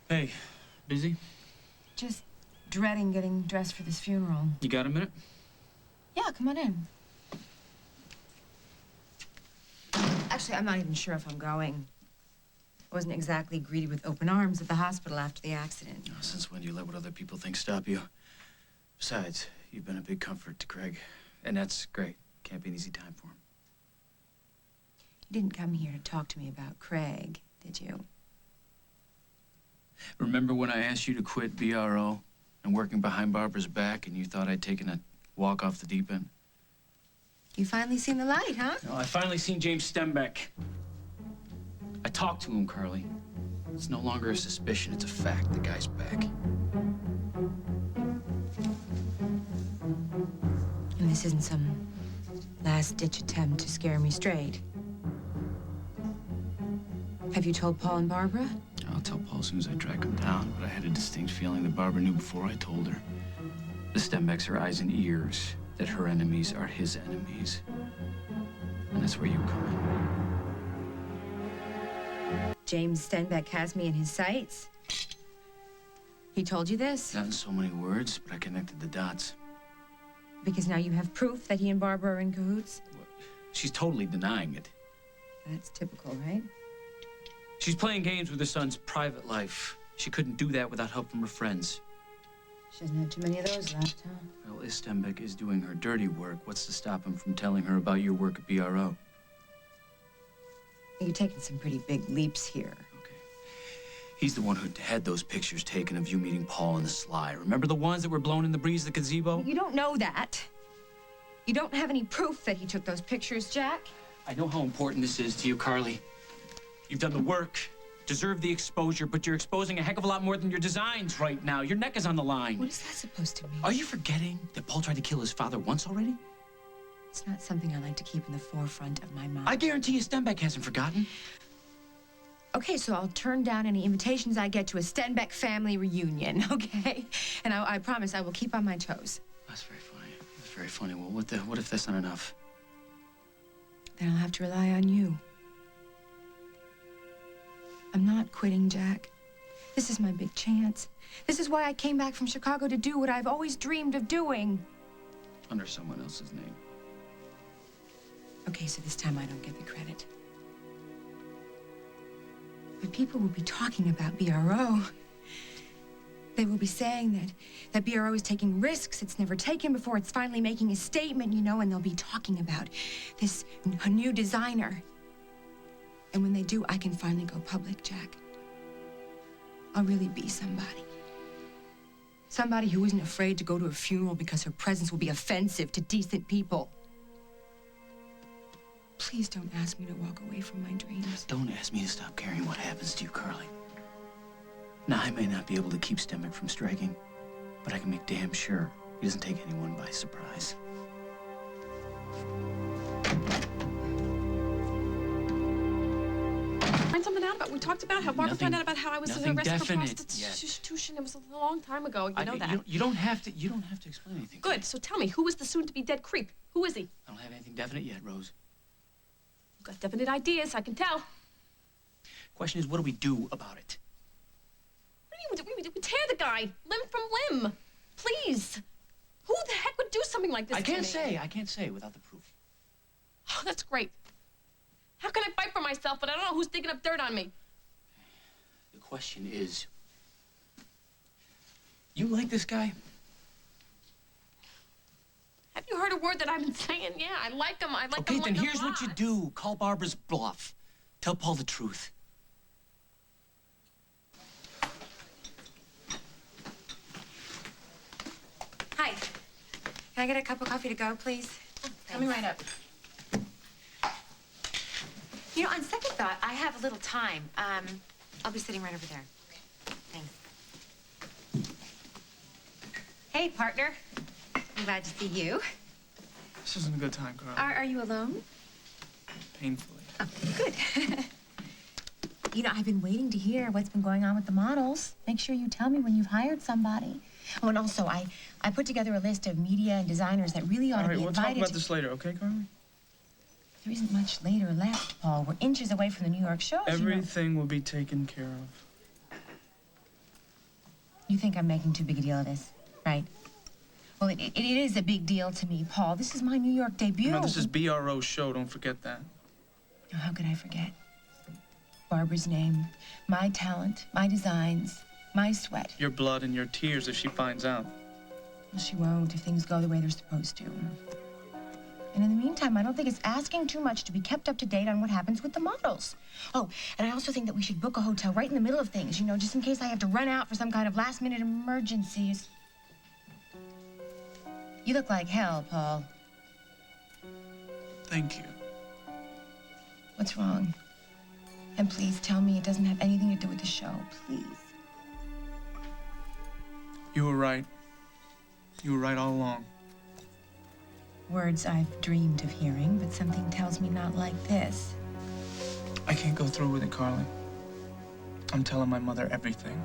Hey, busy? Just dreading getting dressed for this funeral. You got a minute? Yeah, come on in. Actually, I'm not even sure if I'm going. I wasn't exactly greeted with open arms at the hospital after the accident. Oh, since when do you let what other people think stop you? Besides, you've been a big comfort to Craig. And that's great. Can't be an easy time for him. You didn't come here to talk to me about Craig, did you? Remember when I asked you to quit BRO and working behind Barbara's back and you thought I'd taken a walk off the deep end? You finally seen the light, huh? No, I finally seen James Stembeck. I talked to him, Carly. It's no longer a suspicion, it's a fact. The guy's back. And this isn't some last-ditch attempt to scare me straight. Have you told Paul and Barbara? I'll tell Paul as soon as I track him down, but I had a distinct feeling that Barbara knew before I told her. The Stembecks are eyes and ears, that her enemies are his enemies. And that's where you come in. James Stenbeck has me in his sights. He told you this? Not in so many words, but I connected the dots. Because now you have proof that he and Barbara are in cahoots? She's totally denying it. That's typical, right? She's playing games with her son's private life. She couldn't do that without help from her friends. She doesn't have too many of those left, huh? Well, if Stembeck is doing her dirty work, what's to stop him from telling her about your work at BRO? You're taking some pretty big leaps here. Okay. He's the one who had those pictures taken of you meeting Paul in the sly. Remember the ones that were blown in the breeze of the gazebo? You don't know that. You don't have any proof that he took those pictures, Jack. I know how important this is to you, Carly. You've done the work, deserved the exposure, but you're exposing a heck of a lot more than your designs right now. Your neck is on the line. What is that supposed to mean? Are you forgetting that Paul tried to kill his father once already? It's not something I like to keep in the forefront of my mind. I guarantee you Stembeck hasn't forgotten. Okay, so I'll turn down any invitations I get to a Stenbeck family reunion, okay? And I promise I will keep on my toes. That's very funny. That's very funny. Well, what if that's not enough? Then I'll have to rely on you. I'm not quitting, Jack. This is my big chance. This is why I came back from Chicago to do what I've always dreamed of doing. Under someone else's name. Okay, so this time I don't get the credit. But people will be talking about BRO. They will be saying that BRO is taking risks it's never taken before. It's finally making a statement, you know, and they'll be talking about this new designer. And when they do, I can finally go public, Jack. I'll really be somebody. Somebody who isn't afraid to go to a funeral because her presence will be offensive to decent people. Please don't ask me to walk away from my dreams. Don't ask me to stop caring what happens to you, Carly. Now, I may not be able to keep Stembeck from striking, but I can make damn sure he doesn't take anyone by surprise. Find something out about. We talked about how Barbara found out about how I was arrested for yet. prostitution. It was a long time ago. You know that. You don't have to explain anything. Good. So tell me, who is the soon-to-be dead creep? Who is he? I don't have anything definite yet, Rose. You've got definite ideas. I can tell. Question is, what do we do about it? What do you mean? We tear the guy limb from limb. Please. Who the heck would do something like this? I can't say without the proof. Oh, that's great. How can I fight for myself, but I don't know who's digging up dirt on me? The question is, you like this guy? Have you heard a word that I've been saying? Yeah, I like him. I like him. Okay, then here's a lot. what you do. Call Barbara's bluff. Tell Paul the truth. Hi. Can I get a cup of coffee to go, please? Coming right up. You know, on second thought, I have a little time. I'll be sitting right over there. Thanks. Hey, partner. I'm glad to see you. This isn't a good time, Carl. Are you alone? Painfully. Oh, good. You know, I've been waiting to hear what's been going on with the models. Make sure you tell me when you've hired somebody. Oh, and also, I put together a list of media and designers that really ought to be invited. All right, we'll talk about this later, okay, Carly? There isn't much later left, Paul. We're inches away from the New York shows. Everything will be taken care of. You think I'm making too big a deal of this, right? Well, it is a big deal to me, Paul. This is my New York debut. No, this is BRO's show. Don't forget that. Oh, how could I forget? Barbara's name, my talent, my designs, my sweat. Your blood and your tears if she finds out. Well, she won't if things go the way they're supposed to. And in the meantime, I don't think it's asking too much to be kept up to date on what happens with the models. Oh, and I also think that we should book a hotel right in the middle of things, you know, just in case I have to run out for some kind of last-minute emergencies. You look like hell, Paul. Thank you. What's wrong? And please tell me it doesn't have anything to do with the show, please. You were right. You were right all along. Words I've dreamed of hearing, but something tells me not like this. I can't go through with it, Carly. I'm telling my mother everything.